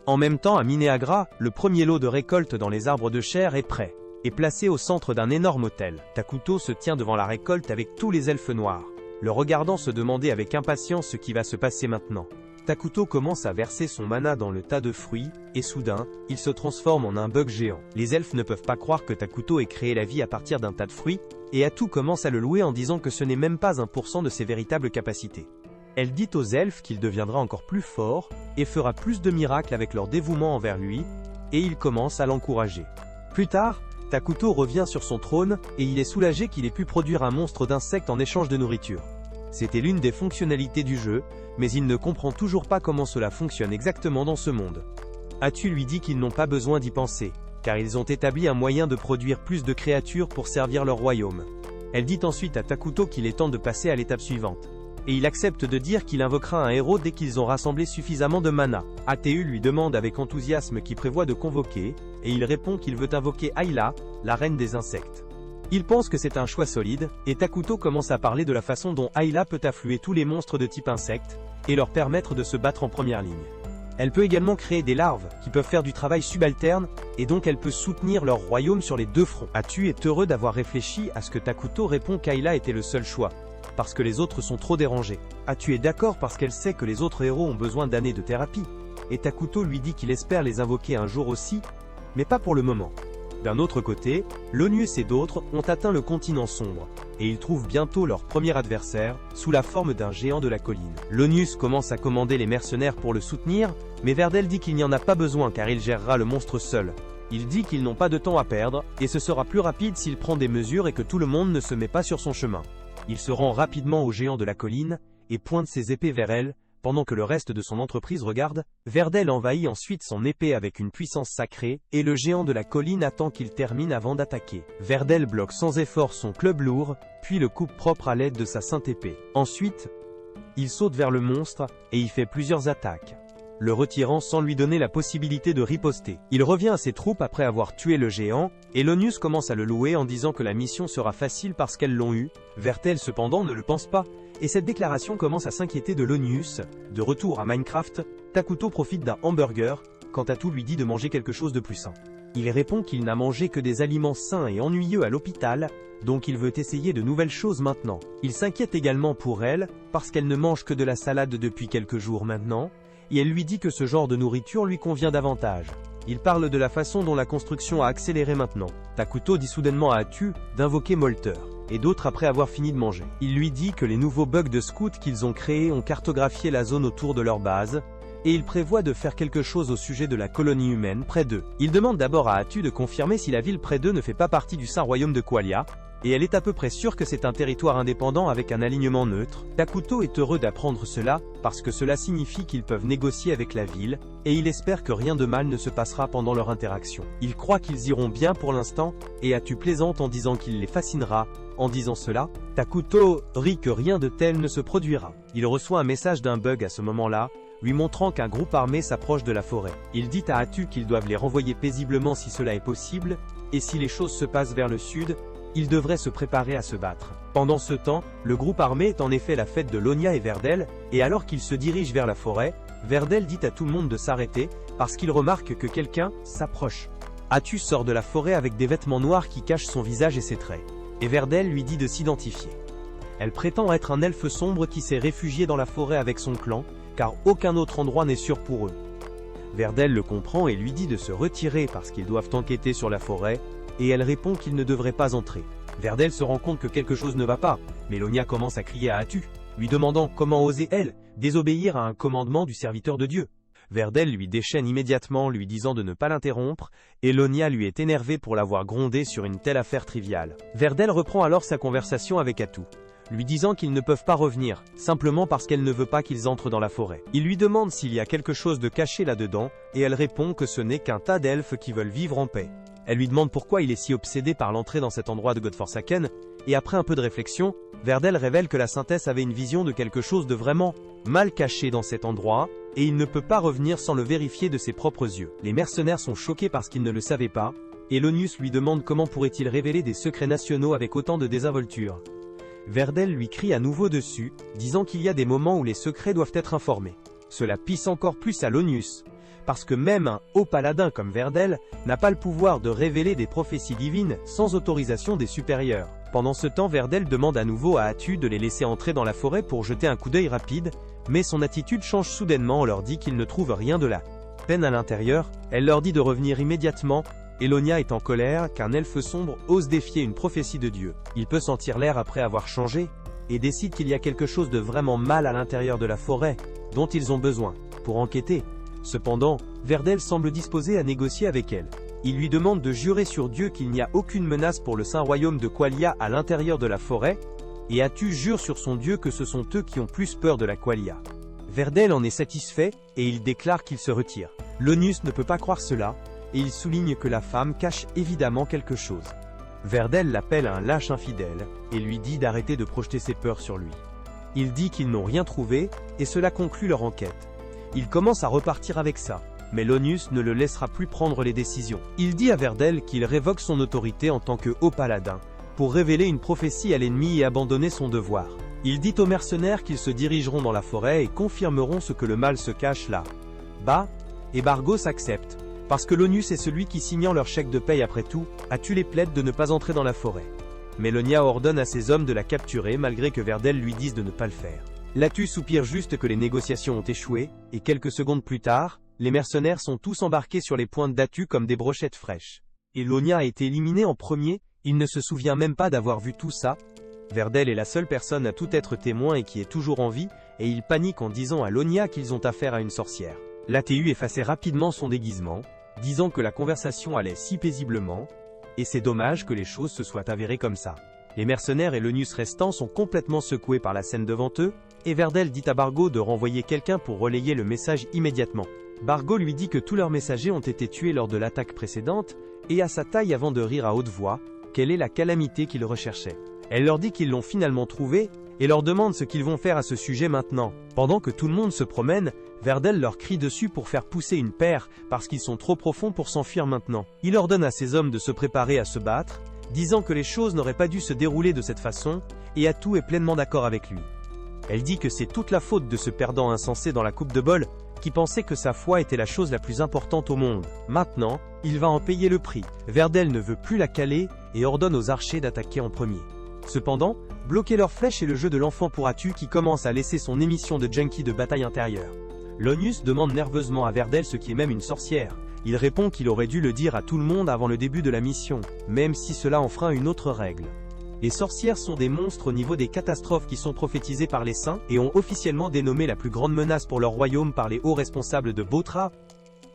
En même temps, à Mineagra, le premier lot de récolte dans les arbres de chair est prêt, et placé au centre d'un énorme autel. Takuto se tient devant la récolte avec tous les elfes noirs, le regardant se demander avec impatience ce qui va se passer maintenant. Takuto commence à verser son mana dans le tas de fruits, et soudain, il se transforme en un bug géant. Les elfes ne peuvent pas croire que Takuto ait créé la vie à partir d'un tas de fruits, et Atu commence à le louer en disant que ce n'est même pas 1% de ses véritables capacités. Elle dit aux elfes qu'il deviendra encore plus fort, et fera plus de miracles avec leur dévouement envers lui, et il commence à l'encourager. Plus tard, Takuto revient sur son trône, et il est soulagé qu'il ait pu produire un monstre d'insectes en échange de nourriture. C'était l'une des fonctionnalités du jeu, mais il ne comprend toujours pas comment cela fonctionne exactement dans ce monde. Atu lui dit qu'ils n'ont pas besoin d'y penser, car ils ont établi un moyen de produire plus de créatures pour servir leur royaume. Elle dit ensuite à Takuto qu'il est temps de passer à l'étape suivante. Et il accepte de dire qu'il invoquera un héros dès qu'ils ont rassemblé suffisamment de mana. Atu lui demande avec enthousiasme qui prévoit de convoquer, et il répond qu'il veut invoquer Ayla, la reine des insectes. Il pense que c'est un choix solide, et Takuto commence à parler de la façon dont Ayla peut affluer tous les monstres de type insecte, et leur permettre de se battre en première ligne. Elle peut également créer des larves, qui peuvent faire du travail subalterne, et donc elle peut soutenir leur royaume sur les deux fronts. Atu est heureux d'avoir réfléchi à ce que Takuto répond qu'Ayla était le seul choix, parce que les autres sont trop dérangés. Atu est d'accord parce qu'elle sait que les autres héros ont besoin d'années de thérapie, et Takuto lui dit qu'il espère les invoquer un jour aussi, mais pas pour le moment. D'un autre côté, Lonius et d'autres ont atteint le continent sombre, et ils trouvent bientôt leur premier adversaire, sous la forme d'un géant de la colline. Lonius commence à commander les mercenaires pour le soutenir, mais Verdel dit qu'il n'y en a pas besoin car il gérera le monstre seul. Il dit qu'ils n'ont pas de temps à perdre, et ce sera plus rapide s'il prend des mesures et que tout le monde ne se met pas sur son chemin. Il se rend rapidement au géant de la colline, et pointe ses épées vers elle, pendant que le reste de son entreprise regarde. Verdel envahit ensuite son épée avec une puissance sacrée, et le géant de la colline attend qu'il termine avant d'attaquer. Verdel bloque sans effort son club lourd, puis le coupe propre à l'aide de sa sainte épée. Ensuite, il saute vers le monstre, et y fait plusieurs attaques, le retirant sans lui donner la possibilité de riposter. Il revient à ses troupes après avoir tué le géant, et Lonius commence à le louer en disant que la mission sera facile parce qu'elles l'ont eu. Verdel cependant ne le pense pas, et cette déclaration commence à s'inquiéter de Lonius. De retour à Minecraft, Takuto profite d'un hamburger, quand Atu lui dit de manger quelque chose de plus sain. Il répond qu'il n'a mangé que des aliments sains et ennuyeux à l'hôpital, donc il veut essayer de nouvelles choses maintenant. Il s'inquiète également pour elle, parce qu'elle ne mange que de la salade depuis quelques jours maintenant, et elle lui dit que ce genre de nourriture lui convient davantage. Il parle de la façon dont la construction a accéléré maintenant. Takuto dit soudainement à Atu d'invoquer Molter, et d'autres après avoir fini de manger. Il lui dit que les nouveaux bugs de scouts qu'ils ont créés ont cartographié la zone autour de leur base, et il prévoit de faire quelque chose au sujet de la colonie humaine près d'eux. Il demande d'abord à Atu de confirmer si la ville près d'eux ne fait pas partie du Saint Royaume de Qualia, et elle est à peu près sûre que c'est un territoire indépendant avec un alignement neutre. Takuto est heureux d'apprendre cela, parce que cela signifie qu'ils peuvent négocier avec la ville, et il espère que rien de mal ne se passera pendant leur interaction. Il croit qu'ils iront bien pour l'instant, et Atu plaisante en disant qu'il les fascinera. En disant cela, Takuto rit que rien de tel ne se produira. Il reçoit un message d'un bug à ce moment-là, lui montrant qu'un groupe armé s'approche de la forêt. Il dit à Atu qu'ils doivent les renvoyer paisiblement si cela est possible, et si les choses se passent vers le sud, ils devraient se préparer à se battre. Pendant ce temps, le groupe armé est en effet la fête de Lonia et Verdel, et alors qu'ils se dirigent vers la forêt, Verdel dit à tout le monde de s'arrêter, parce qu'il remarque que quelqu'un s'approche. Atu sort de la forêt avec des vêtements noirs qui cachent son visage et ses traits, et Verdel lui dit de s'identifier. Elle prétend être un elfe sombre qui s'est réfugié dans la forêt avec son clan, car aucun autre endroit n'est sûr pour eux. Verdel le comprend et lui dit de se retirer parce qu'ils doivent enquêter sur la forêt, et elle répond qu'il ne devrait pas entrer. Verdel se rend compte que quelque chose ne va pas, mais Lonia commence à crier à Atu, lui demandant comment osait elle désobéir à un commandement du serviteur de Dieu. Verdel lui déchaîne immédiatement, lui disant de ne pas l'interrompre, et Lonia lui est énervée pour l'avoir grondé sur une telle affaire triviale. Verdel reprend alors sa conversation avec Atu, lui disant qu'ils ne peuvent pas revenir, simplement parce qu'elle ne veut pas qu'ils entrent dans la forêt. Il lui demande s'il y a quelque chose de caché là-dedans, et elle répond que ce n'est qu'un tas d'elfes qui veulent vivre en paix. Elle lui demande pourquoi il est si obsédé par l'entrée dans cet endroit de Godforsaken, et après un peu de réflexion, Verdel révèle que la Saintesse avait une vision de quelque chose de vraiment mal caché dans cet endroit, et il ne peut pas revenir sans le vérifier de ses propres yeux. Les mercenaires sont choqués parce qu'ils ne le savaient pas, et Lonius lui demande comment pourrait-il révéler des secrets nationaux avec autant de désinvolture. Verdel lui crie à nouveau dessus, disant qu'il y a des moments où les secrets doivent être informés. Cela pisse encore plus à l'ONUS, parce que même un haut paladin comme Verdel n'a pas le pouvoir de révéler des prophéties divines sans autorisation des supérieurs. Pendant ce temps, Verdel demande à nouveau à Atu de les laisser entrer dans la forêt pour jeter un coup d'œil rapide, mais son attitude change soudainement. On leur dit qu'il ne trouve rien de la peine à l'intérieur. Elle leur dit de revenir immédiatement. Elonia est en colère qu'un elfe sombre ose défier une prophétie de Dieu. Il peut sentir l'air après avoir changé, et décide qu'il y a quelque chose de vraiment mal à l'intérieur de la forêt, dont ils ont besoin, pour enquêter. Cependant, Verdel semble disposé à négocier avec elle. Il lui demande de jurer sur Dieu qu'il n'y a aucune menace pour le saint royaume de Qualia à l'intérieur de la forêt, et Atu jure sur son Dieu que ce sont eux qui ont plus peur de la Qualia. Verdel en est satisfait, et il déclare qu'il se retire. L'ONUS ne peut pas croire cela, et il souligne que la femme cache évidemment quelque chose. Verdel l'appelle un lâche infidèle, et lui dit d'arrêter de projeter ses peurs sur lui. Il dit qu'ils n'ont rien trouvé, et cela conclut leur enquête. Il commence à repartir avec ça, mais l'ONUS ne le laissera plus prendre les décisions. Il dit à Verdel qu'il révoque son autorité en tant que haut paladin, pour révéler une prophétie à l'ennemi et abandonner son devoir. Il dit aux mercenaires qu'ils se dirigeront dans la forêt et confirmeront ce que le mal se cache là. Bah, et Bargos accepte, parce que l'ONUS est celui qui signant leur chèque de paye après tout, Atu les plaide de ne pas entrer dans la forêt. Melonia ordonne à ses hommes de la capturer malgré que Verdel lui dise de ne pas le faire. L'Atu soupire juste que les négociations ont échoué, et quelques secondes plus tard, les mercenaires sont tous embarqués sur les pointes d'Atu comme des brochettes fraîches. Elonia a été éliminée en premier, il ne se souvient même pas d'avoir vu tout ça. Verdel est la seule personne à tout être témoin et qui est toujours en vie, et il panique en disant à Lonia qu'ils ont affaire à une sorcière. L'ATU effaçait rapidement son déguisement, disant que la conversation allait si paisiblement, et c'est dommage que les choses se soient avérées comme ça. Les mercenaires et l'ONUS restants sont complètement secoués par la scène devant eux, et Verdel dit à Bargo de renvoyer quelqu'un pour relayer le message immédiatement. Bargo lui dit que tous leurs messagers ont été tués lors de l'attaque précédente, et à sa taille avant de rire à haute voix, quelle est la calamité qu'ils recherchaient. Elle leur dit qu'ils l'ont finalement trouvé, et leur demande ce qu'ils vont faire à ce sujet maintenant. Pendant que tout le monde se promène, Verdel leur crie dessus pour faire pousser une paire, parce qu'ils sont trop profonds pour s'enfuir maintenant. Il ordonne à ses hommes de se préparer à se battre, disant que les choses n'auraient pas dû se dérouler de cette façon, et Atu est pleinement d'accord avec lui. Elle dit que c'est toute la faute de ce perdant insensé dans la coupe de bol, qui pensait que sa foi était la chose la plus importante au monde. Maintenant, il va en payer le prix. Verdel ne veut plus la caler, et ordonne aux archers d'attaquer en premier. Cependant, bloquer leurs flèches est le jeu de l'enfant pour Atu qui commence à laisser son émission de junkie de bataille intérieure. L'ONUS demande nerveusement à Verdel ce qui est même une sorcière. Il répond qu'il aurait dû le dire à tout le monde avant le début de la mission, même si cela enfreint une autre règle. Les sorcières sont des monstres au niveau des catastrophes qui sont prophétisées par les saints et ont officiellement dénommé la plus grande menace pour leur royaume par les hauts responsables de Botra,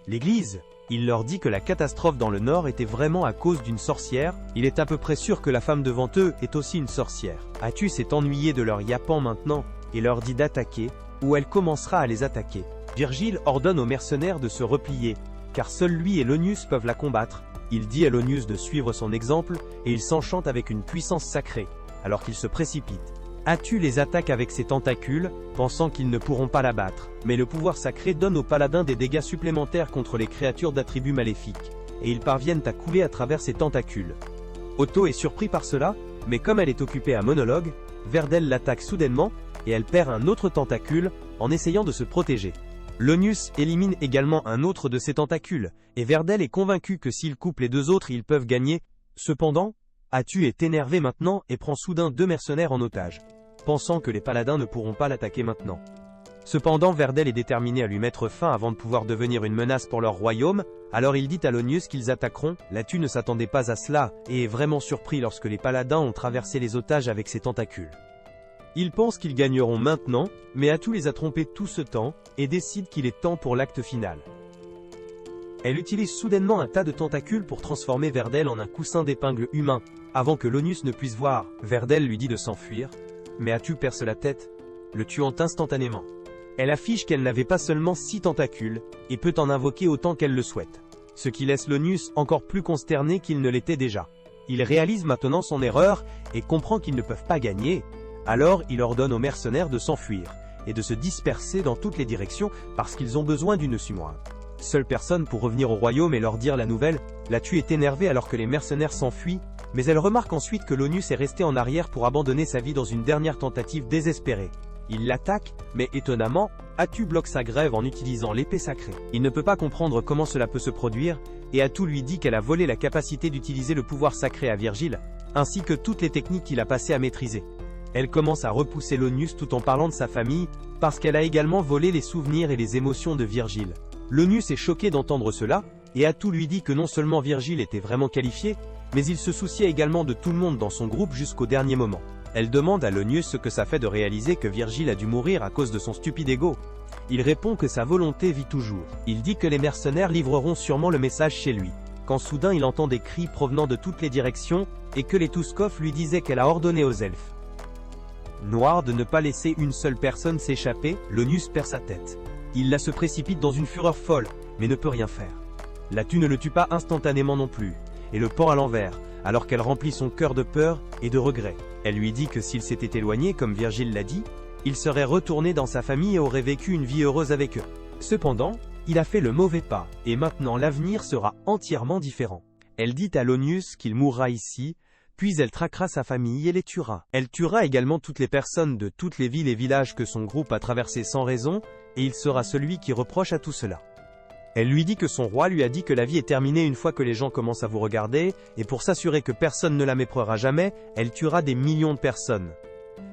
l'Église. Il leur dit que la catastrophe dans le nord était vraiment à cause d'une sorcière, il est à peu près sûr que la femme devant eux est aussi une sorcière. Atu s'est ennuyé de leur yapan maintenant, et leur dit d'attaquer, ou elle commencera à les attaquer. Virgile ordonne aux mercenaires de se replier, car seul lui et l'ONUS peuvent la combattre. Il dit à l'ONUS de suivre son exemple, et il s'enchante avec une puissance sacrée, alors qu'il se précipite. Atu les attaque avec ses tentacules, pensant qu'ils ne pourront pas la battre. Mais le pouvoir sacré donne aux paladins des dégâts supplémentaires contre les créatures d'attributs maléfiques, et ils parviennent à couler à travers ses tentacules. Otto est surpris par cela, mais comme elle est occupée à monologue, Verdel l'attaque soudainement, et elle perd un autre tentacule, en essayant de se protéger. L'ONUS élimine également un autre de ses tentacules, et Verdel est convaincu que s'il coupe les deux autres ils peuvent gagner. Cependant, Atu est énervé maintenant et prend soudain 2 mercenaires en otage, pensant que les paladins ne pourront pas l'attaquer maintenant. Cependant Verdel est déterminé à lui mettre fin avant de pouvoir devenir une menace pour leur royaume, alors il dit à l'ONUS qu'ils attaqueront. L'Atu ne s'attendait pas à cela, et est vraiment surpris lorsque les paladins ont traversé les otages avec ses tentacules. Il pense qu'ils gagneront maintenant, mais Atu les a trompés tout ce temps, et décide qu'il est temps pour l'acte final. Elle utilise soudainement un tas de tentacules pour transformer Verdel en un coussin d'épingles humain. Avant que l'ONUS ne puisse voir, Verdel lui dit de s'enfuir, mais Atu perce la tête, le tuant instantanément. Elle affiche qu'elle n'avait pas seulement 6 tentacules, et peut en invoquer autant qu'elle le souhaite, ce qui laisse l'ONUS encore plus consterné qu'il ne l'était déjà. Il réalise maintenant son erreur, et comprend qu'ils ne peuvent pas gagner, alors il ordonne aux mercenaires de s'enfuir, et de se disperser dans toutes les directions parce qu'ils ont besoin d'une sumoise. Seule personne pour revenir au royaume et leur dire la nouvelle, l'Atu est énervée alors que les mercenaires s'enfuient, mais elle remarque ensuite que l'ONUS est resté en arrière pour abandonner sa vie dans une dernière tentative désespérée. Il l'attaque, mais étonnamment, Atu bloque sa grève en utilisant l'épée sacrée. Il ne peut pas comprendre comment cela peut se produire, et Atu lui dit qu'elle a volé la capacité d'utiliser le pouvoir sacré à Virgile, ainsi que toutes les techniques qu'il a passées à maîtriser. Elle commence à repousser l'Onius tout en parlant de sa famille, parce qu'elle a également volé les souvenirs et les émotions de Virgile. L'Onius est choqué d'entendre cela, et Atu lui dit que non seulement Virgile était vraiment qualifié, mais il se souciait également de tout le monde dans son groupe jusqu'au dernier moment. Elle demande à l'Onius ce que ça fait de réaliser que Virgile a dû mourir à cause de son stupide ego. Il répond que sa volonté vit toujours. Il dit que les mercenaires livreront sûrement le message chez lui. Quand soudain il entend des cris provenant de toutes les directions, et que les Tuskov lui disaient qu'elle a ordonné aux elfes noirs de ne pas laisser une seule personne s'échapper, l'Onius perd sa tête. Il la se précipite dans une fureur folle, mais ne peut rien faire. L'Atu ne le tue pas instantanément non plus, et le pend à l'envers, alors qu'elle remplit son cœur de peur et de regret. Elle lui dit que s'il s'était éloigné, comme Virgile l'a dit, il serait retourné dans sa famille et aurait vécu une vie heureuse avec eux. Cependant, il a fait le mauvais pas, et maintenant l'avenir sera entièrement différent. Elle dit à l'Onius qu'il mourra ici, puis elle traquera sa famille et les tuera. Elle tuera également toutes les personnes de toutes les villes et villages que son groupe a traversés sans raison, et il sera celui qui reproche à tout cela. Elle lui dit que son roi lui a dit que la vie est terminée une fois que les gens commencent à vous regarder, et pour s'assurer que personne ne la méprera jamais, elle tuera des millions de personnes.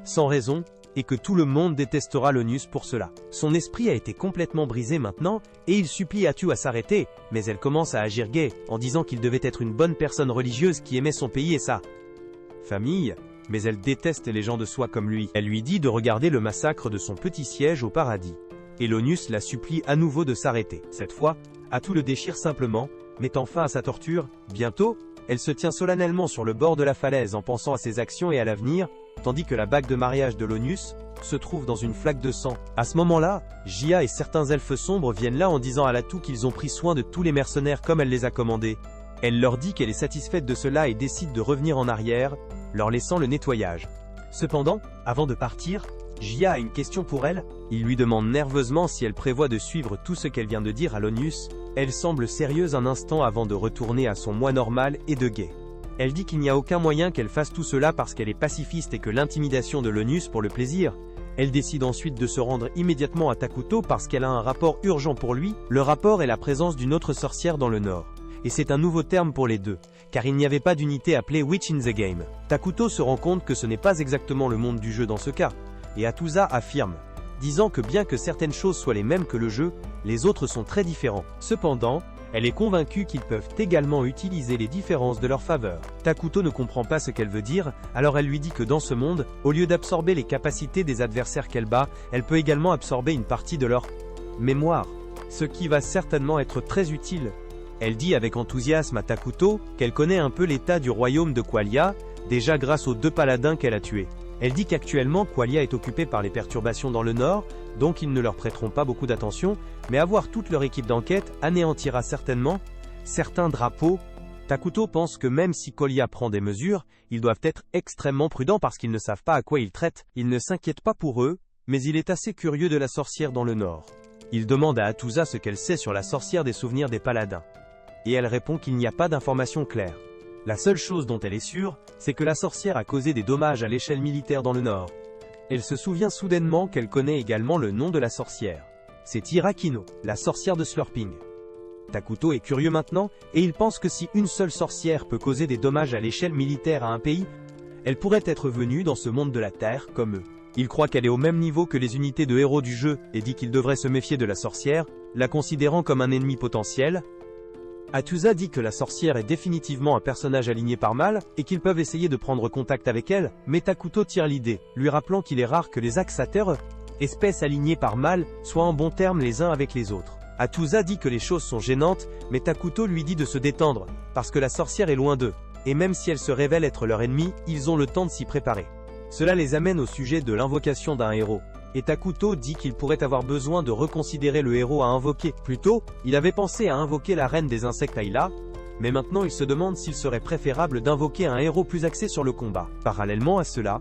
Sans raison, et que tout le monde détestera l'Onius pour cela. Son esprit a été complètement brisé maintenant, et il supplie Atu à s'arrêter, mais elle commence à agir gai, en disant qu'il devait être une bonne personne religieuse qui aimait son pays et sa famille, mais elle déteste les gens de soi comme lui. Elle lui dit de regarder le massacre de son petit siège au paradis. Et l'Onius la supplie à nouveau de s'arrêter. Cette fois, Atu le déchire simplement, mettant fin à sa torture. Bientôt, elle se tient solennellement sur le bord de la falaise en pensant à ses actions et à l'avenir, tandis que la bague de mariage de l'Onius se trouve dans une flaque de sang. À ce moment-là, Jia et certains elfes sombres viennent là en disant à l'Atu qu'ils ont pris soin de tous les mercenaires comme elle les a commandés. Elle leur dit qu'elle est satisfaite de cela et décide de revenir en arrière, leur laissant le nettoyage. Cependant, avant de partir, Jia a une question pour elle. Il lui demande nerveusement si elle prévoit de suivre tout ce qu'elle vient de dire à l'Onius. Elle semble sérieuse un instant avant de retourner à son moi normal et de gai. Elle dit qu'il n'y a aucun moyen qu'elle fasse tout cela parce qu'elle est pacifiste et que l'intimidation de l'Onius pour le plaisir. Elle décide ensuite de se rendre immédiatement à Takuto parce qu'elle a un rapport urgent pour lui. Le rapport est la présence d'une autre sorcière dans le nord. Et c'est un nouveau terme pour les deux, car il n'y avait pas d'unité appelée Witch in the Game. Takuto se rend compte que ce n'est pas exactement le monde du jeu dans ce cas, et Atusa affirme, disant que bien que certaines choses soient les mêmes que le jeu, les autres sont très différents. Cependant, elle est convaincue qu'ils peuvent également utiliser les différences de leur faveur. Takuto ne comprend pas ce qu'elle veut dire, alors elle lui dit que dans ce monde, au lieu d'absorber les capacités des adversaires qu'elle bat, elle peut également absorber une partie de leur mémoire, ce qui va certainement être très utile. Elle dit avec enthousiasme à Takuto qu'elle connaît un peu l'état du royaume de Qualia, déjà grâce aux 2 paladins qu'elle a tués. Elle dit qu'actuellement Qualia est occupée par les perturbations dans le nord, donc ils ne leur prêteront pas beaucoup d'attention, mais avoir toute leur équipe d'enquête anéantira certainement certains drapeaux. Takuto pense que même si Qualia prend des mesures, ils doivent être extrêmement prudents parce qu'ils ne savent pas à quoi ils traitent. Il ne s'inquiète pas pour eux, mais il est assez curieux de la sorcière dans le nord. Il demande à Atusa ce qu'elle sait sur la sorcière des souvenirs des paladins. Et elle répond qu'il n'y a pas d'informations claires. La seule chose dont elle est sûre, c'est que la sorcière a causé des dommages à l'échelle militaire dans le nord. Elle se souvient soudainement qu'elle connaît également le nom de la sorcière. C'est Hirakino, la sorcière de Slurping. Takuto est curieux maintenant, et il pense que si une seule sorcière peut causer des dommages à l'échelle militaire à un pays, elle pourrait être venue dans ce monde de la Terre comme eux. Il croit qu'elle est au même niveau que les unités de héros du jeu, et dit qu'il devrait se méfier de la sorcière, la considérant comme un ennemi potentiel. Atusa dit que la sorcière est définitivement un personnage aligné par mal, et qu'ils peuvent essayer de prendre contact avec elle, mais Takuto tire l'idée, lui rappelant qu'il est rare que les Axater, espèces alignées par mal, soient en bons termes les uns avec les autres. Atusa dit que les choses sont gênantes, mais Takuto lui dit de se détendre, parce que la sorcière est loin d'eux, et même si elle se révèle être leur ennemi, ils ont le temps de s'y préparer. Cela les amène au sujet de l'invocation d'un héros. Et Takuto dit qu'il pourrait avoir besoin de reconsidérer le héros à invoquer. Plus tôt, il avait pensé à invoquer la reine des insectes Ayla, mais maintenant il se demande s'il serait préférable d'invoquer un héros plus axé sur le combat. Parallèlement à cela,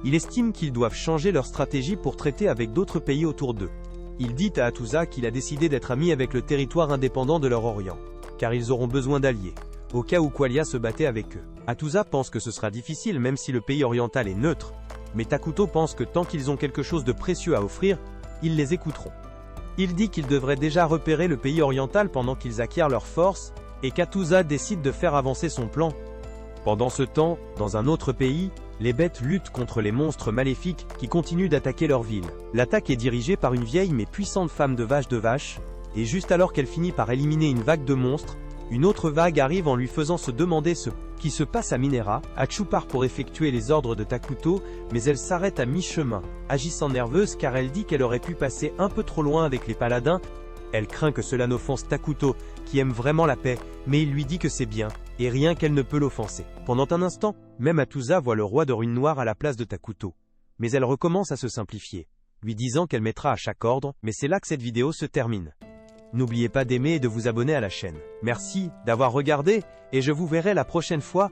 il estime qu'ils doivent changer leur stratégie pour traiter avec d'autres pays autour d'eux. Il dit à Atusa qu'il a décidé d'être ami avec le territoire indépendant de leur Orient, car ils auront besoin d'alliés, au cas où Qualia se battait avec eux. Atusa pense que ce sera difficile même si le pays oriental est neutre, mais Takuto pense que tant qu'ils ont quelque chose de précieux à offrir, ils les écouteront. Il dit qu'ils devraient déjà repérer le pays oriental pendant qu'ils acquièrent leur force, et Katusa décide de faire avancer son plan. Pendant ce temps, dans un autre pays, les bêtes luttent contre les monstres maléfiques qui continuent d'attaquer leur ville. L'attaque est dirigée par une vieille mais puissante femme de vache, et juste alors qu'elle finit par éliminer une vague de monstres, une autre vague arrive en lui faisant se demander ce qui se passe à Minera. Hachu part pour effectuer les ordres de Takuto, mais elle s'arrête à mi-chemin, agissant nerveuse car elle dit qu'elle aurait pu passer un peu trop loin avec les paladins. Elle craint que cela n'offense Takuto, qui aime vraiment la paix, mais il lui dit que c'est bien, et rien qu'elle ne peut l'offenser. Pendant un instant, même Atusa voit le roi de Ruine Noire à la place de Takuto. Mais elle recommence à se simplifier, lui disant qu'elle mettra à chaque ordre, mais c'est là que cette vidéo se termine. N'oubliez pas d'aimer et de vous abonner à la chaîne. Merci d'avoir regardé, et je vous verrai la prochaine fois